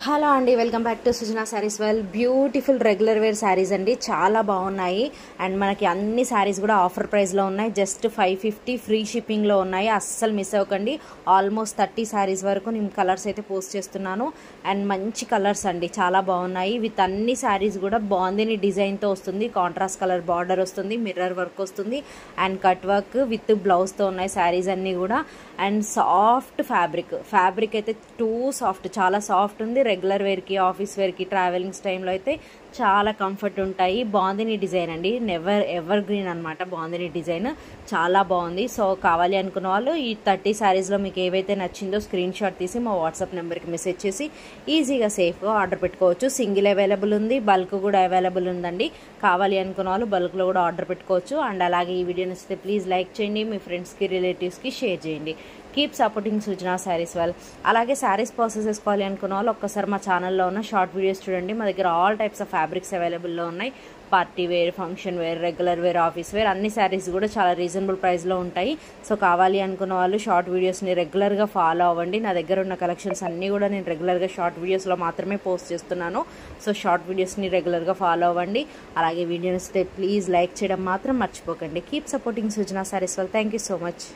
Hello అండి, welcome back to Sujana Sarees. Beautiful regular wear sarees అండి, చాలా బాగున్నాయి. అండ్ మనకి అన్ని శారీస్ కూడా ఆఫర్ ప్రైస్లో ఉన్నాయి. జస్ట్ 550 ఫ్రీ షిప్పింగ్లో ఉన్నాయి. అస్సలు మిస్ అవ్వకండి. ఆల్మోస్ట్ 30 శారీస్ వరకు నేను కలర్స్ అయితే పోస్ట్ చేస్తున్నాను. అండ్ మంచి కలర్స్ అండి, చాలా బాగున్నాయి. విత్ అన్ని శారీస్ కూడా బాగుంది డిజైన్తో వస్తుంది. కాంట్రాస్ట్ కలర్ బార్డర్ వస్తుంది, మిర్రర్ వర్క్ వస్తుంది అండ్ కట్ వర్క్ విత్ బ్లౌజ్తో ఉన్నాయి శారీస్ అన్నీ కూడా. అండ్ సాఫ్ట్ ఫ్యాబ్రిక్ అయితే టూ సాఫ్ట్, చాలా సాఫ్ట్ ఉంది. రెగ్యులర్ వేర్కి, ఆఫీస్ వేర్కి, ట్రావెలింగ్స్ టైంలో అయితే చాలా కంఫర్ట్ ఉంటాయి. బాగుంది డిజైన్ అండి, ఎవర్ గ్రీన్ అనమాట. బాగుంది డిజైన్, చాలా బాగుంది. సో కావాలి అనుకున్న వాళ్ళు ఈ 30 శారీస్లో మీకు ఏవైతే నచ్చిందో స్క్రీన్ షాట్ తీసి మా వాట్సాప్ నెంబర్కి మెసేజ్ చేసి ఈజీగా సేఫ్గా ఆర్డర్ పెట్టుకోవచ్చు. సింగిల్ అవైలబుల్ ఉంది, బల్క్ కూడా అవైలబుల్ ఉందండి. కావాలి అనుకున్న వాళ్ళు బల్క్లో కూడా ఆర్డర్ పెట్టుకోవచ్చు. అండ్ అలాగే ఈ వీడియో నచ్చితే ప్లీజ్ లైక్ చేయండి, మీ ఫ్రెండ్స్కి, రిలేటివ్స్కి షేర్ చేయండి. Keep supporting Sujana saris. అలాగే శారీస్ ప్రాసెస్ చేసుకోవాలి అనుకున్న వాళ్ళు ఒక్కసారి మా ఛానల్లో ఉన్న షార్ట్ వీడియోస్ చూడండి. మా దగ్గర ఆల్ టైప్స్ ఆఫ్ ఫ్యాబ్రిక్స్ అవైలబుల్లో ఉన్నాయి. Party wear, function wear, regular wear, office wear అన్ని శారీస్ కూడా చాలా రీజనబుల్ ప్రైస్లో ఉంటాయి. సో కావాలి అనుకున్న వాళ్ళు షార్ట్ వీడియోస్ని రెగ్యులర్గా ఫాలో అవ్వండి. నా దగ్గర ఉన్న కలెక్షన్స్ అన్నీ కూడా నేను రెగ్యులర్గా షార్ట్ వీడియోస్లో మాత్రమే పోస్ట్ చేస్తున్నాను. సో షార్ట్ వీడియోస్ని రెగ్యులర్గా ఫాలో అవ్వండి. అలాగే వీడియోస్ ప్లీజ్ లైక్ చేయడం మాత్రం మర్చిపోకండి. Keep supporting Sujana saris. Thank you so much.